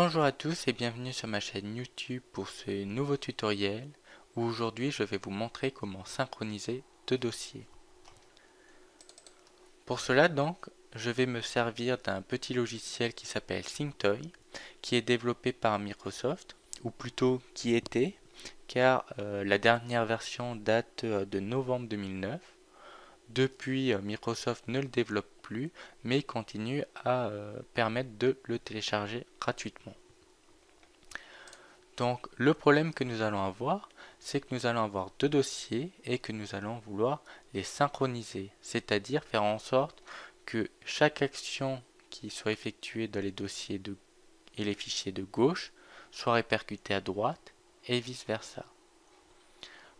Bonjour à tous et bienvenue sur ma chaîne YouTube pour ce nouveau tutoriel où aujourd'hui je vais vous montrer comment synchroniser deux dossiers. Pour cela donc, je vais me servir d'un petit logiciel qui s'appelle SyncToy qui est développé par Microsoft, ou plutôt qui était, car la dernière version date de novembre 2009. Depuis, Microsoft ne le développe plus, mais continue à permettre de le télécharger gratuitement. Donc le problème que nous allons avoir, c'est que nous allons avoir deux dossiers et que nous allons vouloir les synchroniser, c'est-à-dire faire en sorte que chaque action qui soit effectuée dans les dossiers et les fichiers de gauche soit répercutée à droite et vice-versa.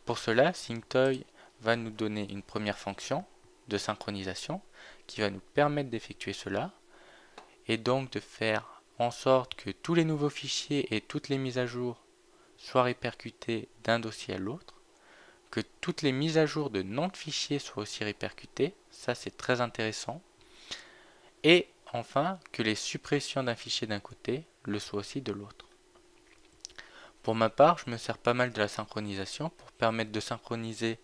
Pour cela, SyncToy va nous donner une première fonction de synchronisation qui va nous permettre d'effectuer cela et donc de faire en sorte que tous les nouveaux fichiers et toutes les mises à jour soient répercutés d'un dossier à l'autre, que toutes les mises à jour de noms de fichiers soient aussi répercutées, ça c'est très intéressant, et enfin que les suppressions d'un fichier d'un côté le soient aussi de l'autre. Pour ma part, je me sers pas mal de la synchronisation pour permettre de synchroniser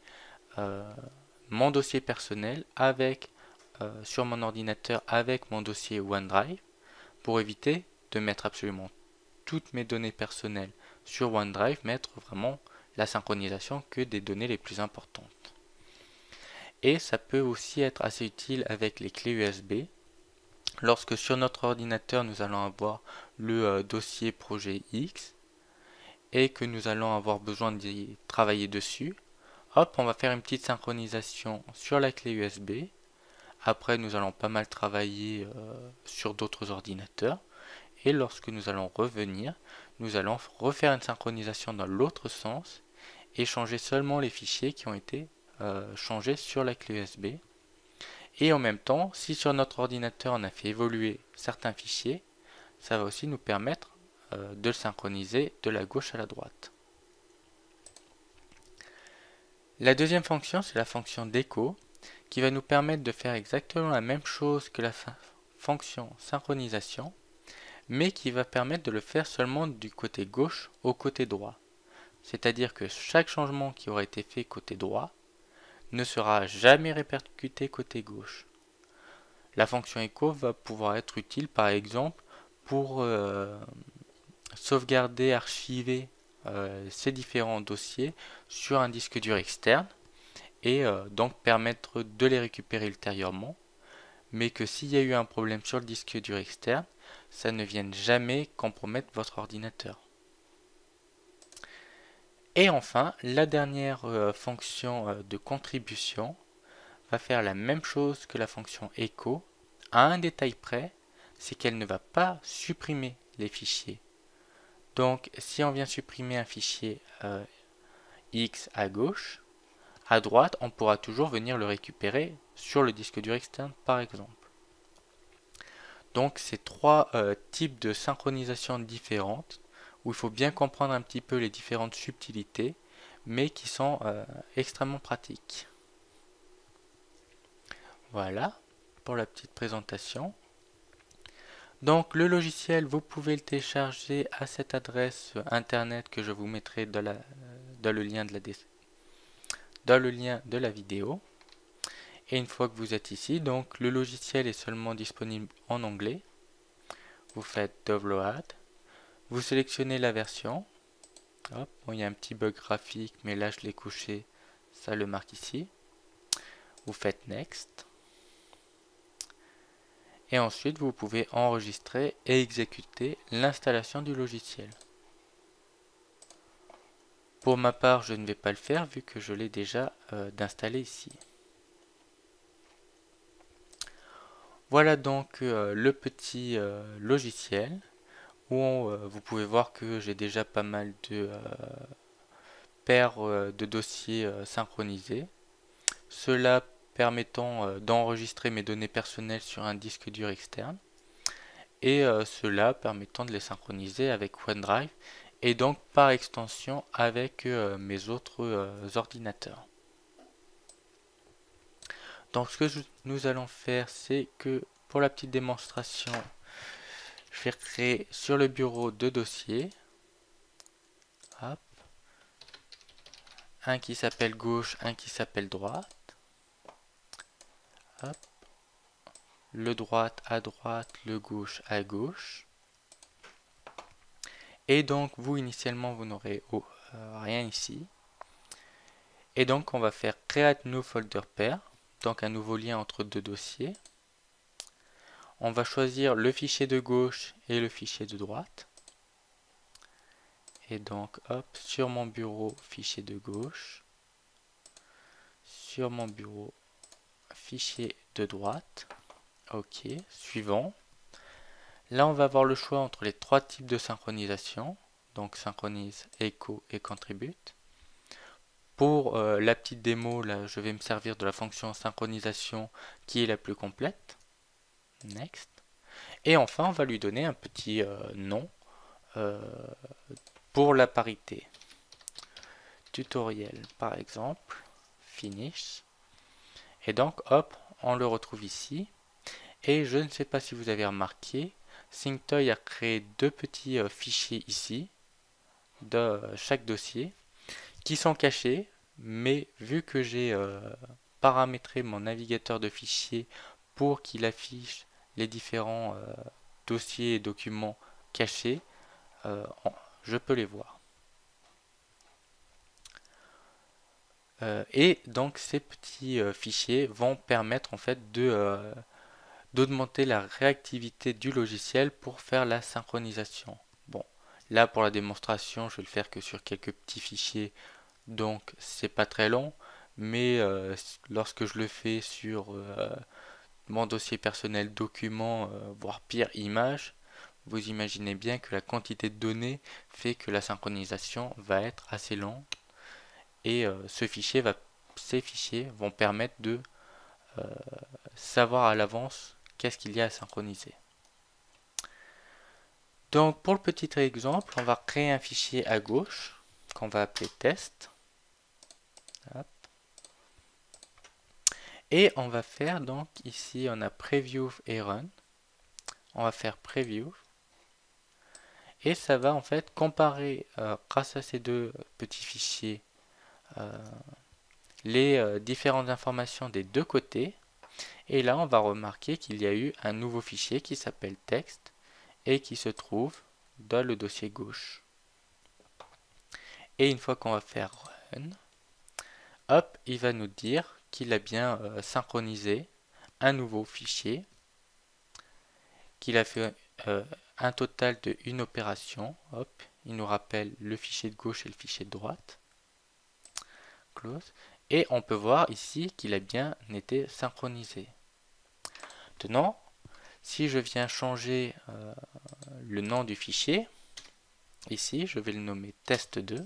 mon dossier personnel sur mon ordinateur avec mon dossier OneDrive, pour éviter de mettre absolument toutes mes données personnelles sur OneDrive, mettre vraiment la synchronisation que des données les plus importantes. Et ça peut aussi être assez utile avec les clés USB. Lorsque sur notre ordinateur nous allons avoir le dossier projet X et que nous allons avoir besoin d'y travailler dessus, hop, on va faire une petite synchronisation sur la clé USB. Après, nous allons pas mal travailler sur d'autres ordinateurs. Et lorsque nous allons revenir, nous allons refaire une synchronisation dans l'autre sens et changer seulement les fichiers qui ont été changés sur la clé USB. Et en même temps, si sur notre ordinateur on a fait évoluer certains fichiers, ça va aussi nous permettre de le synchroniser de la gauche à la droite. La deuxième fonction, c'est la fonction d'écho, qui va nous permettre de faire exactement la même chose que la fonction synchronisation, mais qui va permettre de le faire seulement du côté gauche au côté droit. C'est-à-dire que chaque changement qui aura été fait côté droit ne sera jamais répercuté côté gauche. La fonction echo va pouvoir être utile par exemple pour sauvegarder, archiver ces différents dossiers sur un disque dur externe et donc permettre de les récupérer ultérieurement, mais que s'il y a eu un problème sur le disque dur externe, ça ne vienne jamais compromettre votre ordinateur. Et enfin, la dernière fonction de contribution va faire la même chose que la fonction echo, à un détail près, c'est qu'elle ne va pas supprimer les fichiers. Donc si on vient supprimer un fichier X à gauche, à droite, on pourra toujours venir le récupérer sur le disque dur externe par exemple. Donc c'est trois types de synchronisation différentes où il faut bien comprendre un petit peu les différentes subtilités mais qui sont extrêmement pratiques. Voilà pour la petite présentation. Donc le logiciel, vous pouvez le télécharger à cette adresse internet que je vous mettrai dans le lien de la vidéo. Et une fois que vous êtes ici, donc le logiciel est seulement disponible en anglais. Vous faites download, vous sélectionnez la version. Hop, bon, il y a un petit bug graphique, mais là je l'ai couché, ça le marque ici. Vous faites next. Et ensuite vous pouvez enregistrer et exécuter l'installation du logiciel. Pour ma part, je ne vais pas le faire vu que je l'ai déjà d'installer ici. Voilà donc le petit logiciel où vous pouvez voir que j'ai déjà pas mal de paires de dossiers synchronisés. Cela permettant d'enregistrer mes données personnelles sur un disque dur externe et cela permettant de les synchroniser avec OneDrive et donc par extension avec mes autres ordinateurs. Donc ce que nous allons faire, c'est que pour la petite démonstration, Je vais créer sur le bureau 2 dossiers. Hop. Un qui s'appelle gauche, un qui s'appelle droite. Hop. Le droite à droite, le gauche à gauche. Et donc vous initialement vous n'aurez rien ici. Et donc on va faire create new folder pair, donc un nouveau lien entre deux dossiers. On va choisir le fichier de gauche et le fichier de droite. Et donc hop, sur mon bureau, fichier de gauche. Sur mon bureau, fichier de droite. Ok, suivant. Là, on va avoir le choix entre les trois types de synchronisation. Donc, synchronise, echo et contribute. Pour la petite démo, là, je vais me servir de la fonction synchronisation qui est la plus complète. Next. Et enfin, on va lui donner un petit nom pour la parité. Tutoriel, par exemple. Finish. Et donc, hop, on le retrouve ici. Et je ne sais pas si vous avez remarqué, SyncToy a créé deux petits fichiers ici, de chaque dossier, qui sont cachés, mais vu que j'ai paramétré mon navigateur de fichiers pour qu'il affiche les différents dossiers et documents cachés, je peux les voir. Et donc ces petits fichiers vont permettre en fait d'augmenter la réactivité du logiciel pour faire la synchronisation. Bon, là pour la démonstration, je vais le faire que sur quelques petits fichiers, donc c'est pas très long, mais lorsque je le fais sur mon dossier personnel document, voire pire image, vous imaginez bien que la quantité de données fait que la synchronisation va être assez lente et ces fichiers vont permettre de savoir à l'avance qu'est-ce qu'il y a à synchroniser. Donc pour le petit exemple, on va créer un fichier à gauche qu'on va appeler test. Hop. Et on va faire donc ici on a preview et run. On va faire preview. Et ça va en fait comparer grâce à ces deux petits fichiers les différentes informations des deux côtés. Et là on va remarquer qu'il y a eu un nouveau fichier qui s'appelle text et qui se trouve dans le dossier gauche. Et une fois qu'on va faire run, hop, il va nous dire qu'il a bien synchronisé un nouveau fichier, qu'il a fait un total de une opération. Hop, il nous rappelle le fichier de gauche et le fichier de droite. Close. Et on peut voir ici qu'il a bien été synchronisé. Maintenant, si je viens changer le nom du fichier, ici je vais le nommer test2.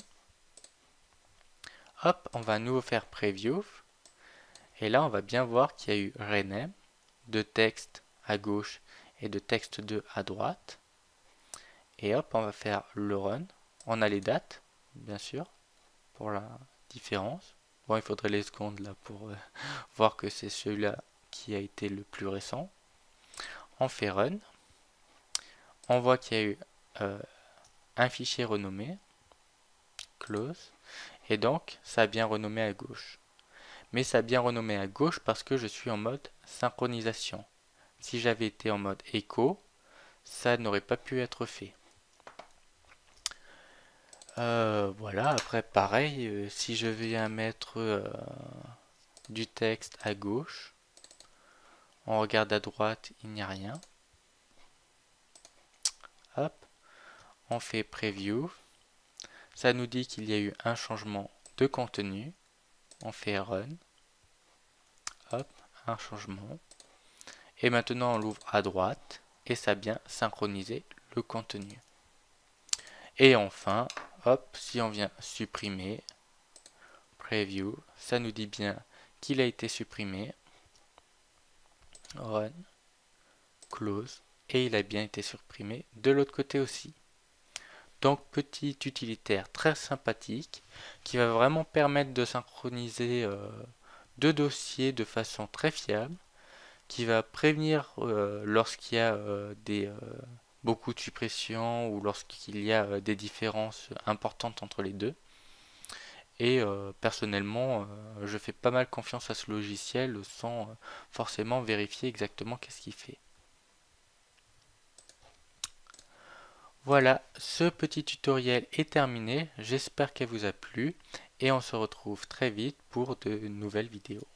Hop, on va à nouveau faire preview. Et là, on va bien voir qu'il y a eu rename de texte à gauche et de texte2 à droite. Et hop, on va faire le run. On a les dates, bien sûr, pour la différence. Bon, il faudrait les secondes là pour voir que c'est celui-là qui a été le plus récent. On fait run. On voit qu'il y a eu un fichier renommé. Close. Et donc, ça a bien renommé à gauche. Mais ça a bien renommé à gauche parce que je suis en mode synchronisation. Si j'avais été en mode écho, ça n'aurait pas pu être fait. Voilà, après pareil, si je viens mettre du texte à gauche, on regarde à droite, il n'y a rien. Hop, on fait preview. Ça nous dit qu'il y a eu un changement de contenu. On fait run. Hop, un changement. Et maintenant on l'ouvre à droite et ça a bien synchronisé le contenu. Et enfin, hop, si on vient supprimer, preview, ça nous dit bien qu'il a été supprimé. Run, close, et il a bien été supprimé de l'autre côté aussi. Donc petit utilitaire très sympathique qui va vraiment permettre de synchroniser deux dossiers de façon très fiable, qui va prévenir lorsqu'il y a beaucoup de suppressions ou lorsqu'il y a des différences importantes entre les deux. Et personnellement, je fais pas mal confiance à ce logiciel sans forcément vérifier exactement qu'est-ce qu'il fait. Voilà, ce petit tutoriel est terminé. J'espère qu'elle vous a plu et on se retrouve très vite pour de nouvelles vidéos.